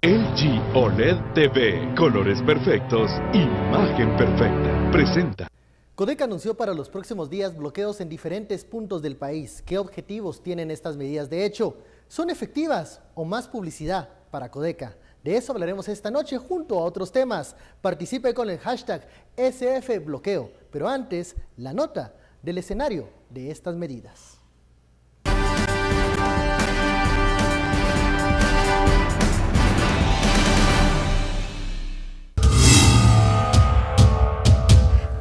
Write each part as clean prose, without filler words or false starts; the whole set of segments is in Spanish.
LG OLED TV, colores perfectos, imagen perfecta, presenta. Codeca anunció para los próximos días bloqueos en diferentes puntos del país. ¿Qué objetivos tienen estas medidas? De hecho, ¿son efectivas o más publicidad para Codeca? De eso hablaremos esta noche junto a otros temas. Participe con el hashtag SFBloqueo, pero antes, la nota del escenario de estas medidas.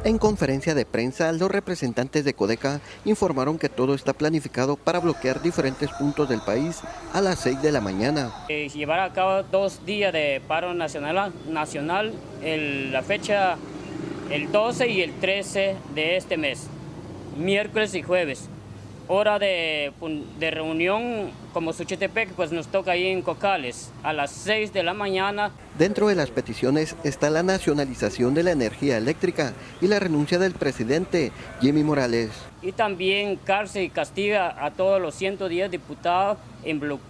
En conferencia de prensa, los representantes de Codeca informaron que todo está planificado para bloquear diferentes puntos del país a las 6 de la mañana. Llevar a cabo 2 días de paro nacional, la fecha el 12 y el 13 de este mes, miércoles y jueves. Hora de reunión como Suchitepec, pues nos toca ahí en Cocales a las 6 de la mañana. Dentro de las peticiones está la nacionalización de la energía eléctrica y la renuncia del presidente Jimmy Morales. Y también cárcel y castiga a todos los 110 diputados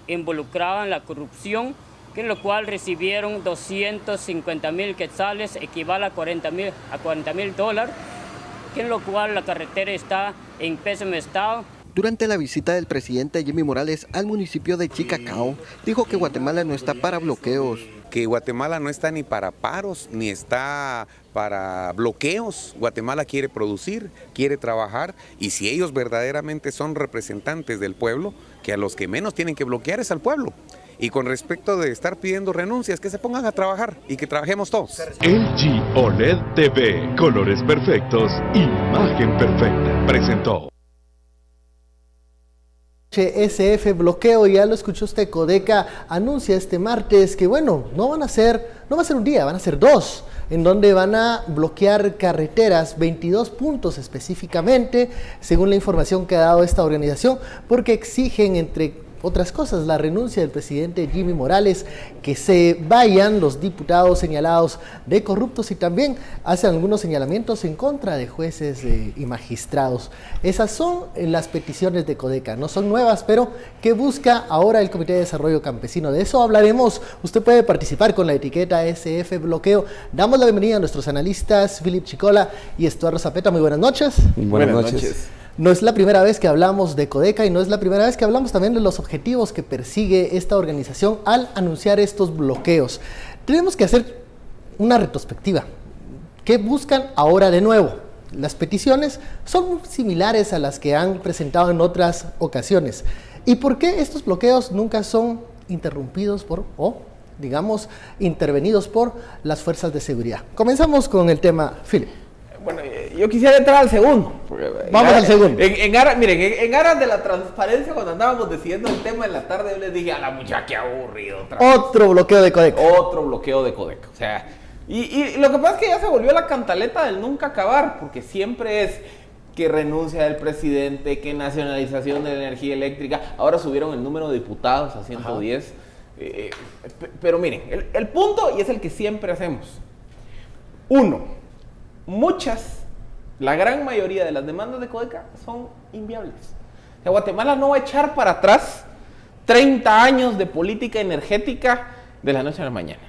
involucrados en la corrupción, que en lo cual recibieron 250,000 quetzales, equivale a 40,000 dólares, que en lo cual la carretera está en pésimo estado. Durante la visita del presidente Jimmy Morales al municipio de Chicacao, dijo que Guatemala no está para bloqueos. Que Guatemala no está ni para paros, ni está para bloqueos. Guatemala quiere producir, quiere trabajar, y si ellos verdaderamente son representantes del pueblo, que a los que menos tienen que bloquear es al pueblo. Y con respecto de estar pidiendo renuncias, que se pongan a trabajar y que trabajemos todos. LG OLED TV, colores perfectos, imagen perfecta, presentó. SFBloqueo, ya lo escuchó usted. Codeca anuncia este martes que bueno, no va a ser un día, van a ser 2, en donde van a bloquear carreteras, 22 puntos específicamente, según la información que ha dado esta organización, porque exigen, entre otras cosas, la renuncia del presidente Jimmy Morales, que se vayan los diputados señalados de corruptos, y también hacen algunos señalamientos en contra de jueces y magistrados. Esas son las peticiones de Codeca, no son nuevas, pero que busca ahora el Comité de Desarrollo Campesino. De eso hablaremos. Usted puede participar con la etiqueta SFBloqueo. Damos la bienvenida a nuestros analistas, Philip Chicola y Estuardo Zapeta. Muy buenas noches. Buenas noches. No es la primera vez que hablamos de Codeca y no es la primera vez que hablamos también de los objetivos que persigue esta organización al anunciar estos bloqueos. Tenemos que hacer una retrospectiva. ¿Qué buscan ahora de nuevo? Las peticiones son similares a las que han presentado en otras ocasiones. ¿Y por qué estos bloqueos nunca son interrumpidos digamos, intervenidos por las fuerzas de seguridad? Comenzamos con el tema, Philip. Bueno, yo quisiera entrar al segundo. Vamos al segundo. En aras de la transparencia, cuando andábamos decidiendo el tema en la tarde, yo les dije a la muchacha, qué aburrido. Otro bloqueo de Codeca. Otro bloqueo de Codeca. O sea, y lo que pasa es que ya se volvió la cantaleta del nunca acabar, porque siempre es que renuncia del presidente, que nacionalización de la energía eléctrica. Ahora subieron el número de diputados a 110. Pero miren, el punto, y es el que siempre hacemos. 1. La gran mayoría de las demandas de Codeca son inviables. O sea, Guatemala no va a echar para atrás 30 años de política energética de la noche a la mañana.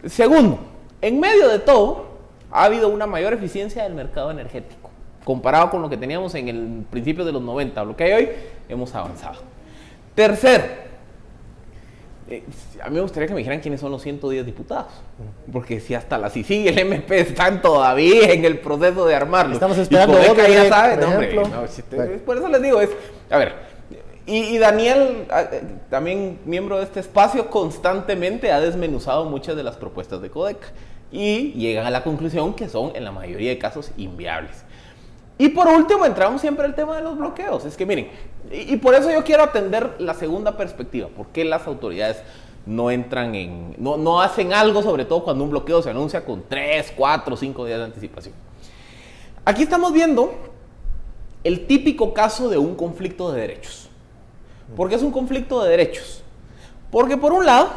Segundo, en medio de todo, ha habido una mayor eficiencia del mercado energético, comparado con lo que teníamos en el principio de los 90. Lo que hay hoy, hemos avanzado. Tercero, a mí me gustaría que me dijeran quiénes son los 110 diputados, porque si hasta la CICIG y el MP están todavía en el proceso de armarlo. Estamos esperando y Codeca ya sabe, por ejemplo. Por eso les digo, a ver, y Daniel, también miembro de este espacio, constantemente ha desmenuzado muchas de las propuestas de Codeca y llegan a la conclusión que son en la mayoría de casos inviables. Y por último, entramos siempre al tema de los bloqueos. Es que miren, y por eso yo quiero atender la segunda perspectiva. ¿Por qué las autoridades no hacen algo, sobre todo cuando un bloqueo se anuncia con 3, 4, 5 días de anticipación? Aquí estamos viendo el típico caso de un conflicto de derechos. ¿Por qué es un conflicto de derechos? Porque por un lado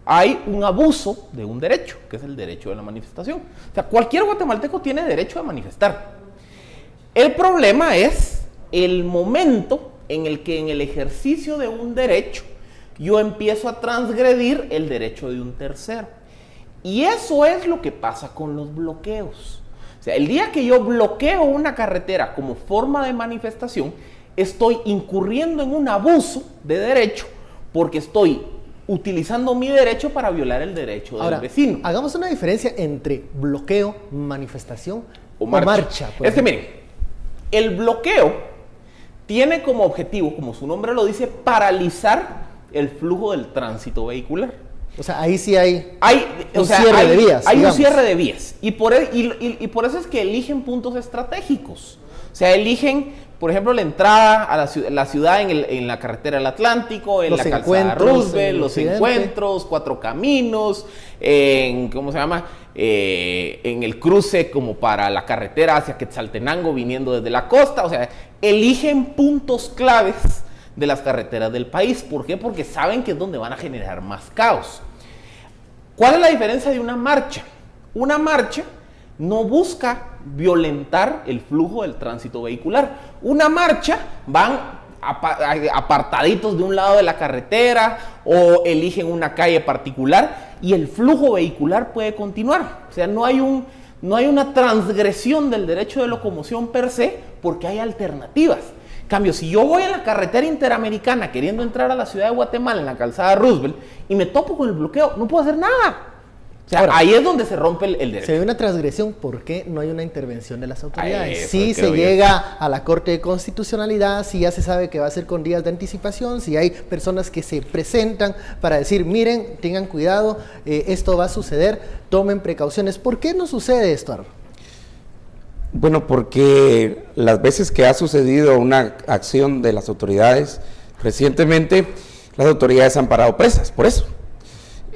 hay un abuso de un derecho, que es el derecho de la manifestación. O sea, cualquier guatemalteco tiene derecho a manifestar. El problema es el momento en el que en el ejercicio de un derecho yo empiezo a transgredir el derecho de un tercero. Y eso es lo que pasa con los bloqueos. O sea, el día que yo bloqueo una carretera como forma de manifestación, estoy incurriendo en un abuso de derecho porque estoy utilizando mi derecho para violar el derecho del vecino. Hagamos una diferencia entre bloqueo, manifestación o marcha. Miren, el bloqueo tiene como objetivo, como su nombre lo dice, paralizar el flujo del tránsito vehicular. O sea, ahí sí hay un cierre de vías. Hay un cierre de vías. Y por eso es que eligen puntos estratégicos. O sea, eligen, por ejemplo, la entrada a la ciudad en la carretera del Atlántico, en la calzada Roosevelt, los encuentros, Cuatro Caminos, en el cruce como para la carretera hacia Quetzaltenango viniendo desde la costa. O sea, eligen puntos claves de las carreteras del país. ¿Por qué? Porque saben que es donde van a generar más caos. ¿Cuál es la diferencia de una marcha? Una marcha no busca violentar el flujo del tránsito vehicular. Una marcha van apartaditos de un lado de la carretera o eligen una calle particular y el flujo vehicular puede continuar. O sea, no hay una transgresión del derecho de locomoción per se porque hay alternativas. En cambio, si yo voy a la carretera interamericana queriendo entrar a la ciudad de Guatemala en la calzada Roosevelt y me topo con el bloqueo, no puedo hacer nada. O sea, ahí es donde se rompe el derecho. Se ve una transgresión porque no hay una intervención de las autoridades. Si se llega a la Corte de Constitucionalidad, si ya se sabe que va a ser con días de anticipación, si hay personas que se presentan para decir, miren, tengan cuidado, esto va a suceder, tomen precauciones. ¿Por qué no sucede esto, Arno? Bueno, porque las veces que ha sucedido una acción de las autoridades, recientemente las autoridades han parado presas, por eso.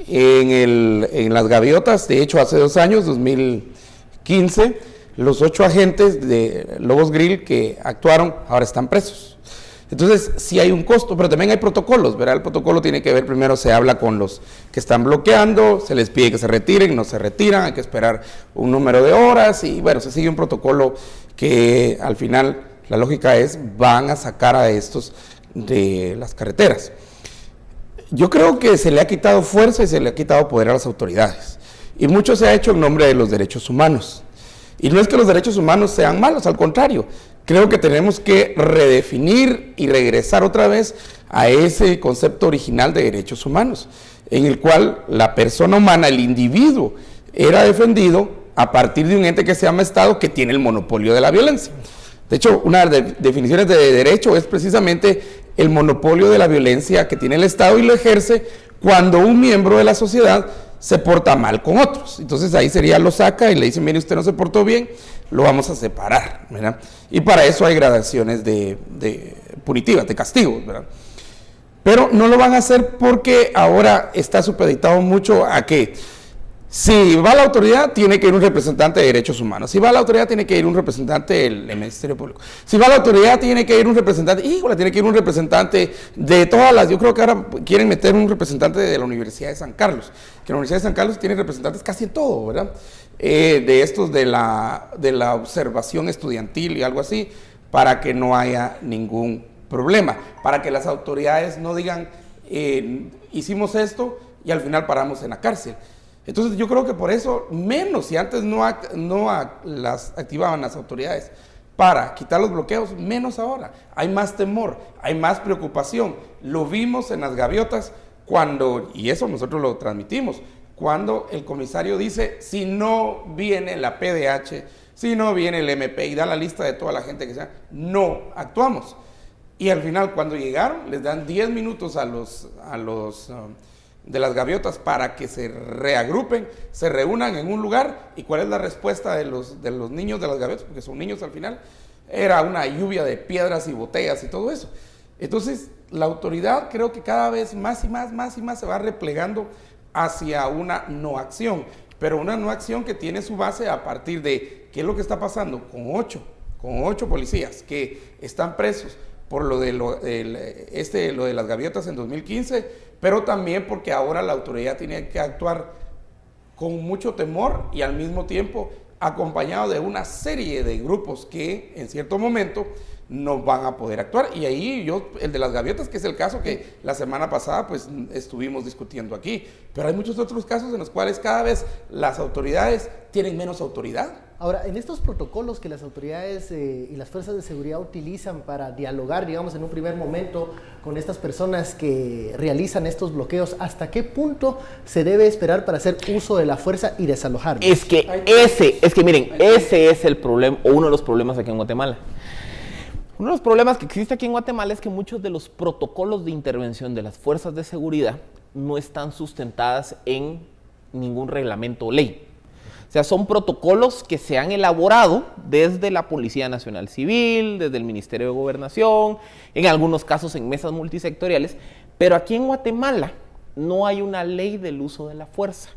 En las gaviotas, de hecho hace 2 años, 2015, los 8 agentes de Lobos Grill que actuaron ahora están presos. Entonces sí hay un costo, pero también hay protocolos, ¿verdad? El protocolo tiene que ver, primero se habla con los que están bloqueando, se les pide que se retiren, no se retiran, hay que esperar un número de horas y bueno, se sigue un protocolo que al final la lógica es van a sacar a estos de las carreteras. Yo creo que se le ha quitado fuerza y se le ha quitado poder a las autoridades y mucho se ha hecho en nombre de los derechos humanos. Y no es que los derechos humanos sean malos, al contrario, creo que tenemos que redefinir y regresar otra vez a ese concepto original de derechos humanos, en el cual la persona humana, el individuo, era defendido a partir de un ente que se llama Estado, que tiene el monopolio de la violencia. De hecho, una de las definiciones de derecho es precisamente el monopolio de la violencia que tiene el Estado y lo ejerce cuando un miembro de la sociedad se porta mal con otros. Entonces ahí sería lo saca y le dicen, mire, usted no se portó bien, lo vamos a separar, ¿verdad? Y para eso hay gradaciones de punitivas, de castigos, ¿verdad? Pero no lo van a hacer porque ahora está supeditado mucho a que si va la autoridad, tiene que ir un representante de derechos humanos. Si va la autoridad, tiene que ir un representante del Ministerio Público. Si va la autoridad, tiene que ir un representante, tiene que ir un representante de todas las, yo creo que ahora quieren meter un representante de la Universidad de San Carlos, que la Universidad de San Carlos tiene representantes casi en todo, ¿verdad? De estos de la observación estudiantil y algo así, para que no haya ningún problema, para que las autoridades no digan, hicimos esto y al final paramos en la cárcel. Entonces yo creo que por eso, menos si antes no las activaban las autoridades para quitar los bloqueos, menos ahora. Hay más temor, hay más preocupación. Lo vimos en las gaviotas cuando, y eso nosotros lo transmitimos, cuando el comisario dice, si no viene la PDH, si no viene el MP y da la lista de toda la gente que sea, no actuamos. Y al final cuando llegaron les dan 10 minutos a los de las gaviotas para que se reagrupen, se reúnan en un lugar. ¿Y cuál es la respuesta de los niños de las gaviotas? Porque son niños al final. Era una lluvia de piedras y botellas y todo eso. Entonces, la autoridad creo que cada vez más y más se va replegando hacia una no acción. Pero una no acción que tiene su base a partir de qué es lo que está pasando con 8 policías que están presos por lo de las gaviotas en 2015, pero también porque ahora la autoridad tiene que actuar con mucho temor y al mismo tiempo acompañado de una serie de grupos que en cierto momento no van a poder actuar. Y ahí el de las gaviotas, que es el caso que la semana pasada pues estuvimos discutiendo aquí. Pero hay muchos otros casos en los cuales cada vez las autoridades tienen menos autoridad. Ahora, en estos protocolos que las autoridades y las fuerzas de seguridad utilizan para dialogar, digamos, en un primer momento con estas personas que realizan estos bloqueos, ¿hasta qué punto se debe esperar para hacer uso de la fuerza y desalojarlos? Es que miren, ese es el problema, o uno de los problemas aquí en Guatemala. Uno de los problemas que existe aquí en Guatemala es que muchos de los protocolos de intervención de las fuerzas de seguridad no están sustentadas en ningún reglamento o ley. O sea, son protocolos que se han elaborado desde la Policía Nacional Civil, desde el Ministerio de Gobernación, en algunos casos en mesas multisectoriales, pero aquí en Guatemala no hay una ley del uso de la fuerza.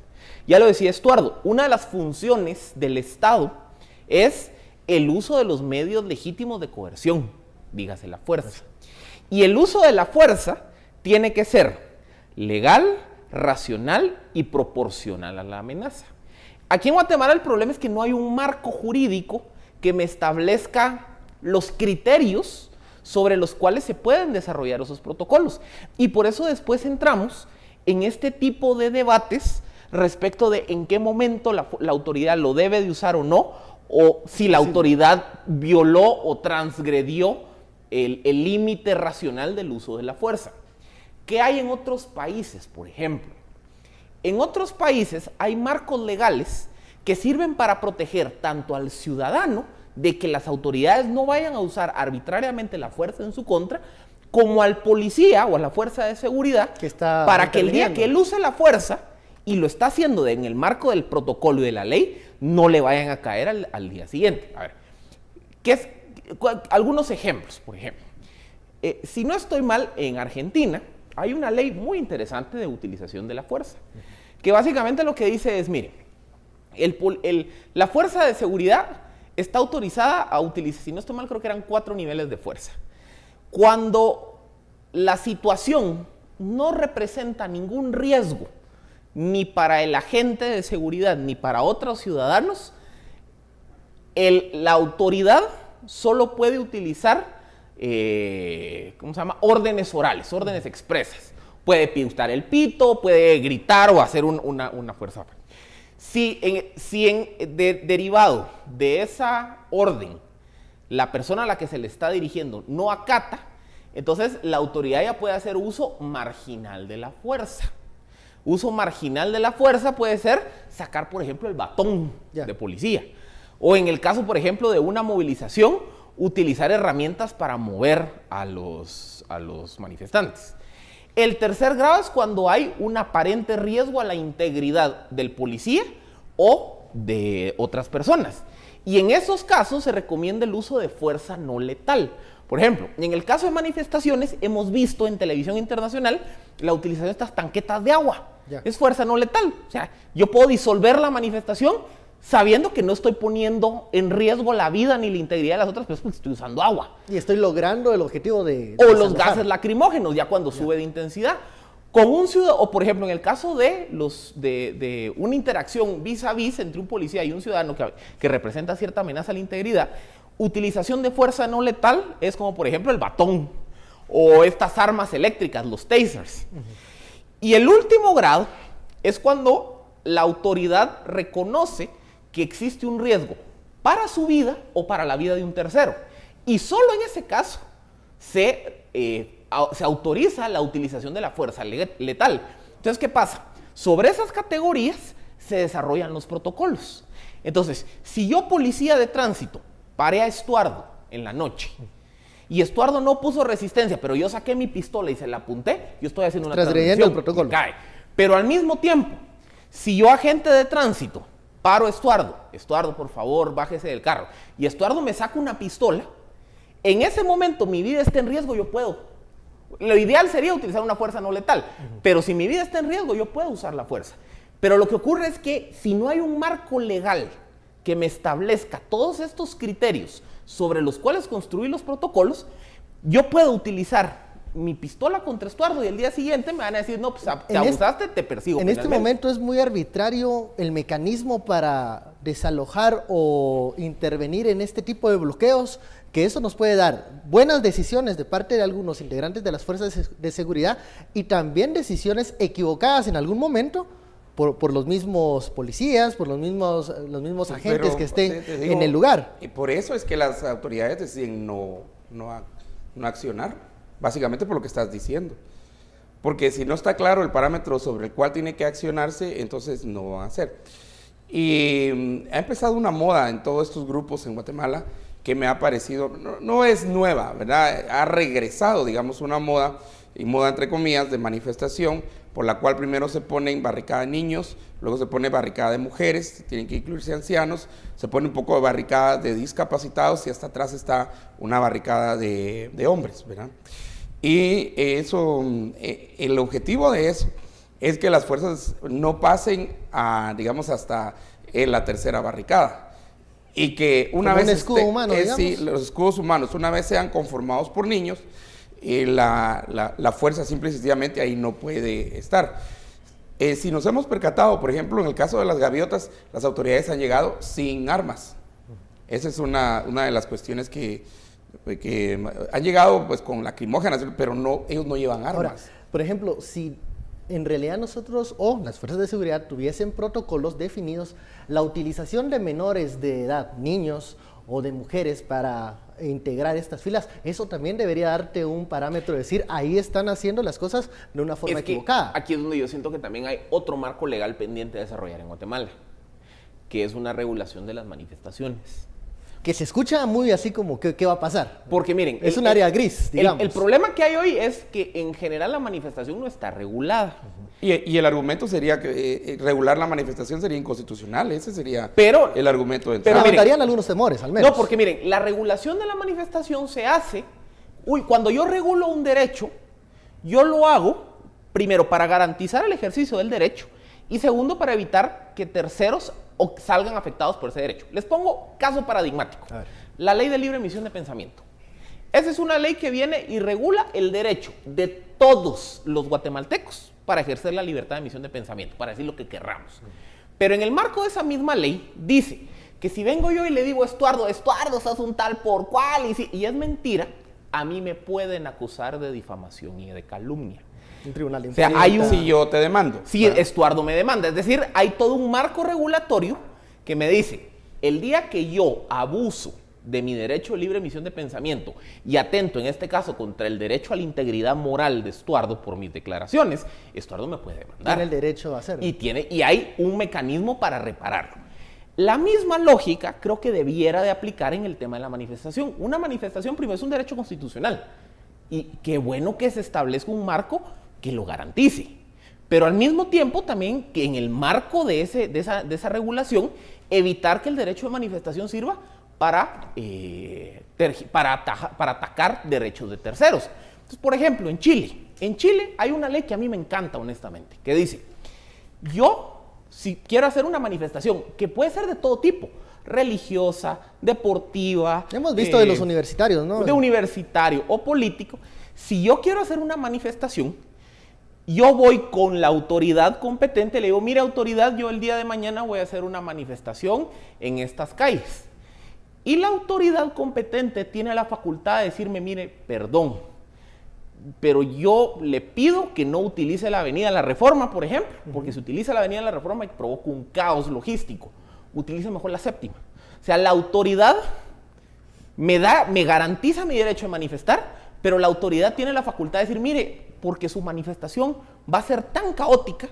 Ya lo decía Estuardo, una de las funciones del Estado es el uso de los medios legítimos de coerción, dígase la fuerza. Y el uso de la fuerza tiene que ser legal, racional y proporcional a la amenaza. Aquí en Guatemala el problema es que no hay un marco jurídico que me establezca los criterios sobre los cuales se pueden desarrollar esos protocolos. Y por eso después entramos en este tipo de debates respecto de en qué momento la autoridad lo debe de usar o no, o si la autoridad violó o transgredió el límite racional del uso de la fuerza. ¿Qué hay en otros países, por ejemplo? En otros países hay marcos legales que sirven para proteger tanto al ciudadano de que las autoridades no vayan a usar arbitrariamente la fuerza en su contra, como al policía o a la fuerza de seguridad, que está para que el día que él use la fuerza, y lo está haciendo en el marco del protocolo y de la ley, no le vayan a caer al día siguiente. A ver, algunos ejemplos, por ejemplo. Si no estoy mal, en Argentina hay una ley muy interesante de utilización de la fuerza, que básicamente lo que dice es, mire, la fuerza de seguridad está autorizada a utilizar, si no estoy mal, creo que eran 4 niveles de fuerza. Cuando la situación no representa ningún riesgo, ni para el agente de seguridad, ni para otros ciudadanos, la autoridad solo puede utilizar órdenes orales, órdenes expresas. Puede pitar el pito, puede gritar o hacer una fuerza. Si derivado de esa orden, la persona a la que se le está dirigiendo no acata, entonces la autoridad ya puede hacer uso marginal de la fuerza. Uso marginal de la fuerza puede ser sacar, por ejemplo, el batón de policía. O en el caso, por ejemplo, de una movilización, utilizar herramientas para mover a los manifestantes. El tercer grado es cuando hay un aparente riesgo a la integridad del policía o de otras personas. Y en esos casos se recomienda el uso de fuerza no letal. Por ejemplo, en el caso de manifestaciones, hemos visto en televisión internacional la utilización de estas tanquetas de agua. Es fuerza no letal. O sea, yo puedo disolver la manifestación sabiendo que no estoy poniendo en riesgo la vida ni la integridad de las otras personas porque estoy usando agua. Y estoy logrando el objetivo de o los gases lacrimógenos, ya cuando sube de intensidad. Con un ciudadano, o por ejemplo, en el caso de una interacción vis a vis entre un policía y un ciudadano que representa cierta amenaza a la integridad, utilización de fuerza no letal es como, por ejemplo, el batón o estas armas eléctricas, los tasers. Y el último grado es cuando la autoridad reconoce que existe un riesgo para su vida o para la vida de un tercero. Y solo en ese caso se autoriza la utilización de la fuerza letal. Entonces, ¿qué pasa? Sobre esas categorías se desarrollan los protocolos. Entonces, si yo, policía de tránsito, paré a Estuardo en la noche y Estuardo no puso resistencia, pero yo saqué mi pistola y se la apunté, yo estoy haciendo una transgresión, el protocolo. Cae. Pero al mismo tiempo, si yo, agente de tránsito, paro a Estuardo, por favor, bájese del carro, y Estuardo me saca una pistola, en ese momento mi vida está en riesgo, yo puedo. Lo ideal sería utilizar una fuerza no letal, pero si mi vida está en riesgo, yo puedo usar la fuerza. Pero lo que ocurre es que si no hay un marco legal que me establezca todos estos criterios sobre los cuales construir los protocolos, yo puedo utilizar mi pistola contra Estuardo y el día siguiente me van a decir, no, pues te En abusaste, te persigo. En este penalmente. momento es muy arbitrario el mecanismo para desalojar o intervenir en este tipo de bloqueos, que eso nos puede dar buenas decisiones de parte de algunos integrantes de las fuerzas de seguridad y también decisiones equivocadas en algún momento por los mismos policías, por los mismos agentes Pero, que estén te digo, en el lugar. Y por eso es que las autoridades deciden no accionar, básicamente por lo que estás diciendo. Porque si no está claro el parámetro sobre el cual tiene que accionarse, entonces no van a hacer. Y ha empezado una moda en todos estos grupos en Guatemala que me ha parecido, no es nueva, ¿verdad? Ha regresado, digamos, una moda, y moda entre comillas, de manifestación, por la cual primero se ponen barricada de niños, luego se pone barricada de mujeres, tienen que incluirse ancianos, se pone un poco de barricada de discapacitados y hasta atrás está una barricada de hombres, ¿verdad? Y eso, el objetivo de eso es que las fuerzas no pasen a, digamos, hasta la tercera barricada. Y que una Como vez un escudo humano, sí, digamos. los escudos humanos, una vez sean conformados por niños, la fuerza simple y sencillamente ahí no puede estar. Si nos hemos percatado, por ejemplo, en el caso de las gaviotas, las autoridades han llegado sin armas. Esa es una de las cuestiones que han llegado pues con lacrimógenas, pero ellos no llevan armas. Ahora, por ejemplo, si en realidad nosotros o las fuerzas de seguridad tuviesen protocolos definidos, la utilización de menores de edad, niños o de mujeres para integrar estas filas, eso también debería darte un parámetro de decir, ahí están haciendo las cosas de una forma equivocada. Aquí es donde yo siento que también hay otro marco legal pendiente de desarrollar en Guatemala, que es una regulación de las manifestaciones. Que se escucha muy así como, ¿qué va a pasar? Porque miren, Es un área gris, digamos. El problema que hay hoy es que en general la manifestación no está regulada. Y el argumento sería que regular la manifestación sería inconstitucional, ese sería Pero- el argumento de Pero entrada. miren, levantarían algunos temores, al menos. No, porque miren, la regulación de la manifestación se hace, cuando yo regulo un derecho, yo lo hago, primero, para garantizar el ejercicio del derecho, y segundo, para evitar que terceros salgan afectados por ese derecho. Les pongo caso paradigmático. A ver. La ley de libre emisión de pensamiento. Esa es una ley que viene y regula el derecho de todos los guatemaltecos para ejercer la libertad de emisión de pensamiento, para decir lo que querramos. Pero en el marco de esa misma ley dice que si vengo yo y le digo Estuardo, sos un tal por cual, y es mentira, a mí me pueden acusar de difamación y de calumnia. Un tribunal O sea, hay un- Si yo te demando. Si Estuardo me demanda, es decir, hay todo un marco regulatorio que me dice, el día que yo abuso de mi derecho de libre emisión de pensamiento y atento en este caso contra el derecho a la integridad moral de Estuardo por mis declaraciones, Estuardo me puede demandar. Tiene el derecho a hacerlo. Y hay un mecanismo para repararlo. La misma lógica creo que debiera de aplicar en el tema de la manifestación. Una manifestación primero es un derecho constitucional y qué bueno que se establezca un marco que lo garantice. Pero al mismo tiempo también que en el marco de esa regulación evitar que el derecho de manifestación sirva para atacar derechos de terceros. Entonces, por ejemplo, en Chile hay una ley que a mí me encanta honestamente, que dice, yo si quiero hacer una manifestación, que puede ser de todo tipo, religiosa, deportiva. Hemos visto de los universitarios, ¿no? De universitario o político. Si yo quiero hacer una manifestación, yo voy con la autoridad competente, le digo, mire autoridad, yo el día de mañana voy a hacer una manifestación en estas calles. Y la autoridad competente tiene la facultad de decirme, mire, perdón, pero yo le pido que no utilice la avenida La Reforma, por ejemplo, porque si utiliza la avenida La Reforma provoca un caos logístico. Utilice mejor la séptima. O sea, la autoridad me garantiza mi derecho de manifestar, pero la autoridad tiene la facultad de decir, mire, porque su manifestación va a ser tan caótica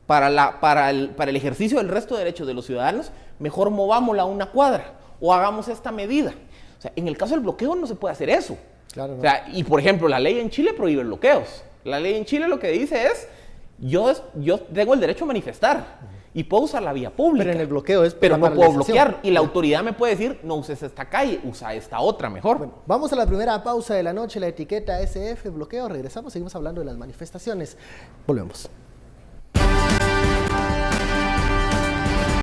para el ejercicio del resto de derechos de los ciudadanos, mejor movámosla a una cuadra o hagamos esta medida. O sea, en el caso del bloqueo no se puede hacer eso. Claro, no. O sea, y por ejemplo, la ley en Chile prohíbe bloqueos. La ley en Chile lo que dice es, yo tengo el derecho a manifestar y puedo usar la vía pública. Pero en el bloqueo es pero la no puedo paralización. bloquear. Y la autoridad me puede decir, no uses esta calle, usa esta otra mejor. Bueno, vamos a la primera pausa de la noche, la etiqueta SF, bloqueo. Regresamos, seguimos hablando de las manifestaciones. Volvemos.